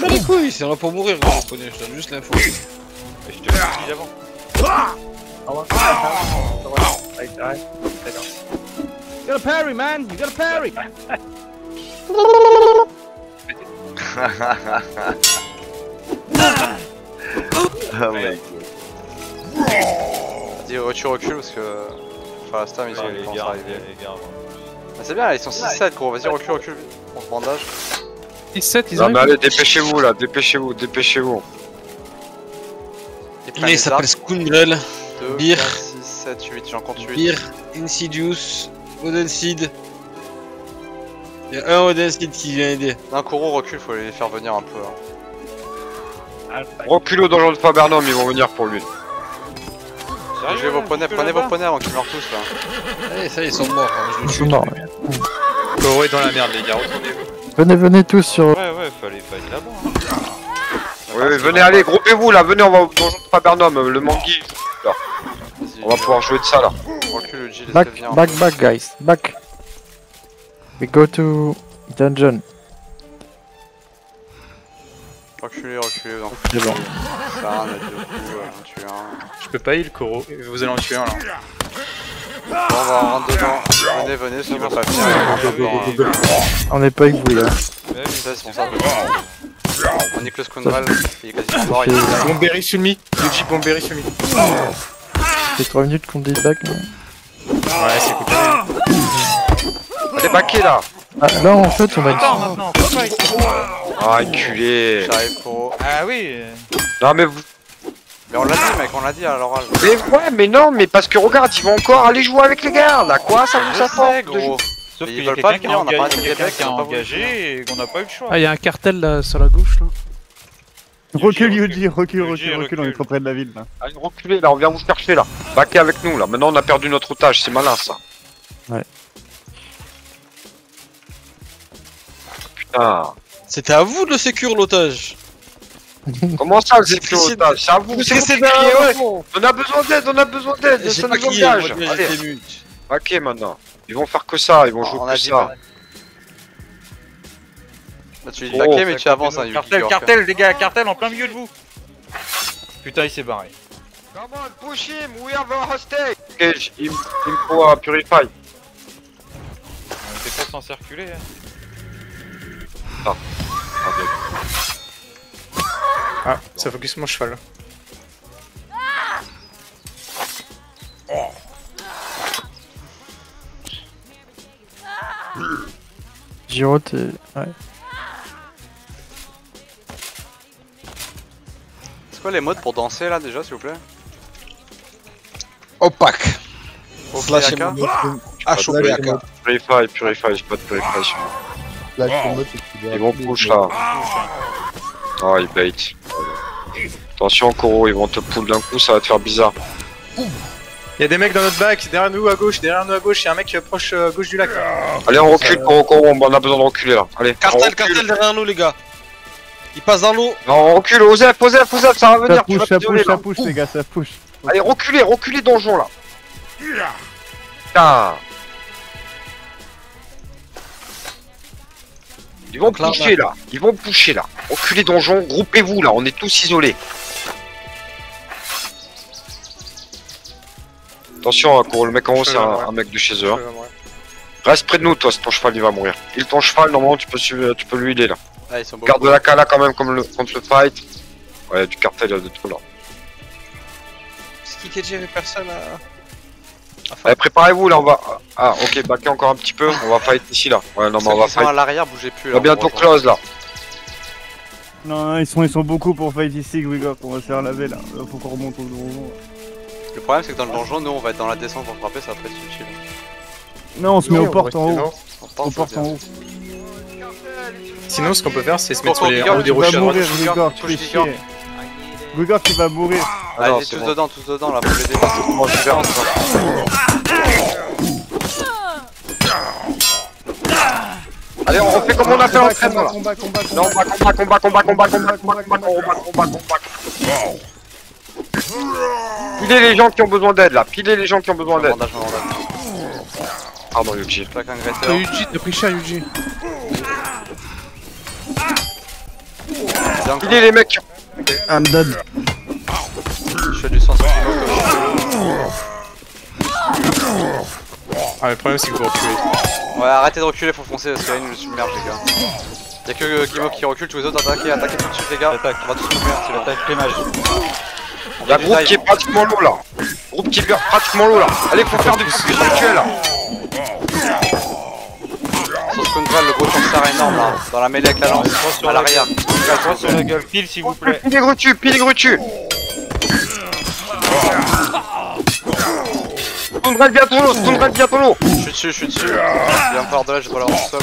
pas les couilles, c'est là pour mourir, gros, je connais, je donne juste l'info. Je te l'ai dit avant. You got a parry, man. You got a parry. Oh mec. Dis tu recules parce que. Enfin, la stam, ils Les commencent gars, à arriver. les gars. Ah, c'est bien, ils sont 6-7 gros, vas-y recule, on se bandage. 6-7, ils Non mais arrivent. allez, dépêchez-vous là, dépêchez-vous. Il s'appelle Scoundrel, 2, Beer. 4, 6, 7, 8, j'en compte 8. Beer, Insidious, Odenseed. Il y a un Odenseed qui vient aider. D'un Kuro recule, faut les faire venir un peu. Hein. Recule au donjon de Fabernum, ils vont venir pour lui. Prenez vos poneys avant qu'ils meurent tous là. Allez, ça y est, ils sont morts. Hein, je Ils le sont tue. morts. Koro est dans la merde, les gars, retournez-vous. Venez tous sur. Ouais, fallait là-bas. Hein. Oui, venez, allez, groupez-vous là, venez, on va au donjon de Fabernum, le Manguy. Vas-y, On va pouvoir jouer de ça là. recule le G, laisse-le Back, venir. back, guys. Back. We go to dungeon. Reculez, non. C'est bon. Ça a un, mettre 2 coups, en tuer un. Je peux pas heal Koro, vous allez en tuer un là. Bon, on va rentrer dedans. Venez, ceux qui veulent pas venir. On n'est pas avec vous là. Ça, c'est pour ça. On nique le Scoundrel, il est quasiment mort. Ça fait- Bomberry Sumi, Yuji Bomberry Sumi. C'est 3 minutes qu'on dit back. Non Ouais, c'est cool. Allez, baquez là. Ah, là en fait on a une. Maintenant, Ah, enculé. J'arrive Kuro. Ah oui. Non mais vous... Mais on l'a dit mec, on l'a dit à l'oral. Mais ouais, mais non, mais parce que regarde, ils vont encore aller jouer avec les gardes. À quoi ça vous Je sais apporte de gros. Sauf Ils qu'il y a veulent pas quelqu'un qui venir, a on a pas engagé, dit quelqu'un Québec, qui a ils ont pas voulu engagé et qu'on n'a pas eu le choix. Ah, il y a un cartel là sur la gauche là. Recule, Yuji, recule, Yuji, recule, on est trop près de la ville là. Allez, reculez là, on vient vous chercher là. Baquez avec nous là. Maintenant on a perdu notre otage, c'est malin ça. Ouais. Putain. C'était à vous de le sécure l'otage. Comment ça, Vous c'est êtes plus essayé de- otage? C'est à vous, c'est vous qui derrière criez, ouais. fond. On a besoin d'aide, J'ai ça pas nous crié, engage. moi, Allez, j'étais mute. baquez maintenant. Ils vont faire que ça, ils vont jouer On a que dit ça. Là, tu dis Oh, baquer, mais tu avances, hein, Yuki. Cartel, York. cartel, les gars, cartel en plein milieu de vous. Putain, il s'est barré. Come on, push him, we have a hostage. Ok, il me faut un Purify. On était pas sans circuler. Hein. Attendez. Ah, ça focus mon cheval. Giro, t'es. Ouais. C'est quoi les modes pour danser là déjà, s'il vous plaît? Opaque. Au Slash Playaka. H-O-P-A-K. Purify, j'ai pas de purification. Ils vont push là. Oh, ils bait. Attention, Koro, ils vont te pull d'un coup, ça va te faire bizarre. Y'a des mecs dans notre back, derrière nous à gauche, y'a un mec proche à gauche du lac. Allez, on recule, Koro, on a besoin de reculer là. Allez, on Cartel, recule. cartel derrière nous, les gars. Il passe dans l'eau. Non, on recule, Osef, ça va venir, tu vas te violer, là. Ça push les gars, ça push. Allez, reculez, donjon là. Putain. Ils vont Donc là, pusher là, Reculez donjon, groupez-vous là, on est tous isolés. Attention, Koro, le mec en haut c'est un mec de chez eux. Hein. Reste près de nous, toi, si ton cheval il va mourir. Il ton cheval, normalement tu peux lui aider là. Ah, ils sont beaux. Garde la cala quand même comme contre le fight. Ouais, du cartel, il y a de tout là. C'est qui qui avait personne à... Allez, préparez-vous là, on va. Ah, ok, baquez encore un petit peu, on va fight ici là. Ouais, non, mais on va Ils sont à fight. l'arrière, bougez plus On là. va bientôt close là. Non, ils sont beaucoup pour fight ici, Gwigok, on va se faire laver là. Faut qu'on remonte au donjon. Le problème, c'est que dans le donjon, nous on va être dans la descente pour frapper, ça va pas être utile. Non, on se met aux portes en haut. On Aux tente, portes c'est en bien. haut. Sinon, ce qu'on peut faire, c'est se mettre Coco, sur les Giga, en haut des Tu rochers vas à droite. mourir, Gwigok, tu Push fais Giga. chier. Gwigok, il va mourir. Ah non, Allez, c'est tous bon. dedans là, faut l'aider. Moi, je vais faire ça. Allez, on refait comme on a fait l'entraînement là. Combat. Non, combat. Pilez les gens qui ont besoin d'aide là, pilez les gens qui ont besoin d'aide. Bandage. Pardon, Yuji. Plaque un Greater. Yuji, t'as pris cher Yuji. bien. Il est les mecs. I'm dead. Je fais du sens sur Guimauve. Ah, le problème c'est que vous reculez. Ouais, arrêtez de reculer, faut foncer parce que là il nous submerge les gars. Y'a que Guimauve qui recule, tous les autres attaquez tout de suite les gars. On va tous mourir, c'est l'attaque primage. Y'a groupe qui est pratiquement low là. Groupe qui est pratiquement low là. Allez, faut faire du focus rituel là. Sur Scoundrel, le gros torsar énorme là, dans la mêlée avec la lance, à l'arrière. Calme-toi sur la gueule, pile s'il vous plaît. Pile les grutus. Scoundrel bientôt l'eau. Je suis dessus. Il vient me faire de là, j'ai pas l'avoir tout seul.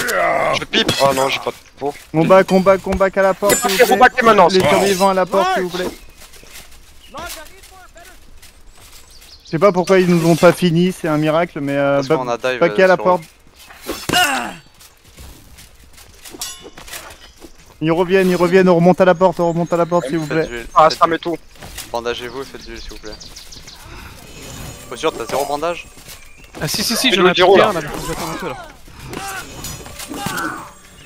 Je pipe. Oh non, j'ai pas de peau. Combat à la porte, s'il vous plaît. Combat maintenant. Les survivants à la porte, s'il vous plaît. Je sais pas pourquoi ils nous ont pas fini, c'est un miracle, mais Parce qu'on a dive paquet à la sur porte. Ils reviennent, on remonte à la porte, s'il vous plaît. Ah, ça met tout. Bandagez-vous et faites d'huile s'il vous plaît. Faut sûr, t'as 0 bandage? Ah si, Fais j'en le ai zéro, plus là. un là, je vais attendre un peu là.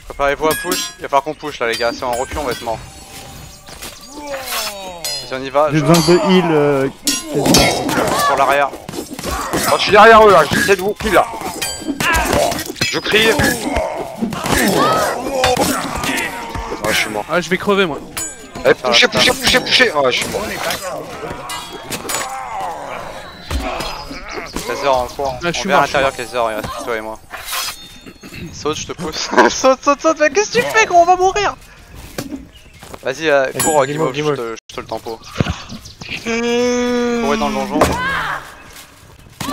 Préparez-vous à push, il va falloir qu'on push là les gars, si on recule on va être mort. Si on y va, J'ai besoin de heal. sur l'arrière. Oh, je suis derrière eux là, j'essaie de vous kill là. Je crie. Ah, je suis mort. Ah, je vais crever moi. Eh, poussez. Ah, je suis mort. Kaiser en cours. Ah, je suis On vient à mort, l'intérieur Kaiser, il reste toi et moi. Saute, je te pousse. saute, mais qu'est-ce que tu fais gros, on va mourir. Vas-y, cours Guimauve, je te le tempo. Courez dans le donjon.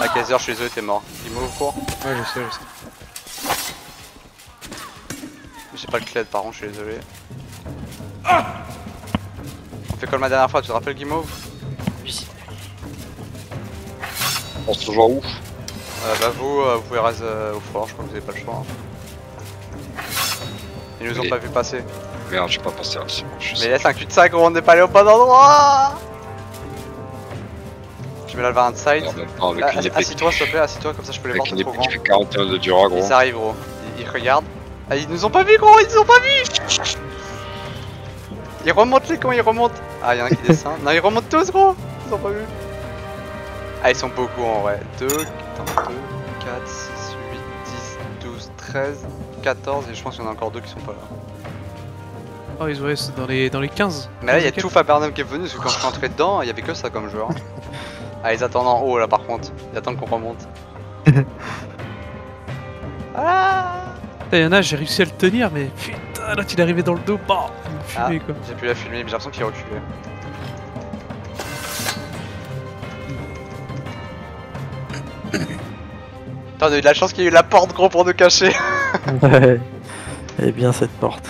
Ah Kaiser, je suis désolé, t'es mort. Guimauve, cours. Ouais, je sais. J'ai pas le cled par contre, je suis désolé. On fait comme la dernière fois, tu te rappelles Guimauve? On se joue où? Bah vous pouvez raise au fort, je crois que vous avez pas le choix. Hein. Ils nous ont pas vu passer. Merde, j'ai pas passé là, c'est bon, je Mais sais. laisse un cul-de-sac, on n'est pas allé au bon endroit. Je mets la Valorant side. Assis-toi s'il te plaît, assis-toi comme ça je peux les voir, Avec c'est une trop épée qui grand. fait 41 de Dura, gros. Ils arrivent gros, ils regardent. Ah ils nous ont pas vu gros, ils nous ont pas vu. Ils remontent les cons, ils remontent. Ah y'en a qui descend. Non ils remontent tous gros, ils ont pas vu. Ah ils sont beaucoup en vrai. 2, 4, 6, 8, 10, 12, 13, 14 et je pense qu'il y en a encore 2 qui sont pas là. Oh, ils ouais, c'est dans les 15. Mais là il y a tout Fabernum qui est venu parce que quand je suis entré dedans il y avait que ça comme joueur. Ah ils attendent en haut là par contre, ils attendent qu'on remonte. Ah Putain, y'en a, j'ai réussi à le tenir, mais putain, là il est arrivé dans le dos, bah, il me fumait quoi. J'ai pu la filmer, mais j'ai l'impression qu'il reculait. Putain, on a eu de la chance qu'il y ait eu la porte gros pour nous cacher. Ouais. Elle est bien cette porte.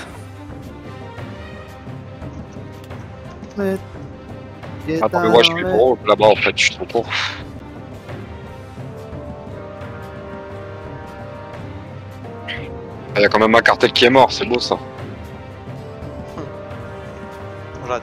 Attends, mais moi je suis gros là-bas en fait, je suis trop gros. Il y a quand même un cartel qui est mort, c'est beau ça. Voilà,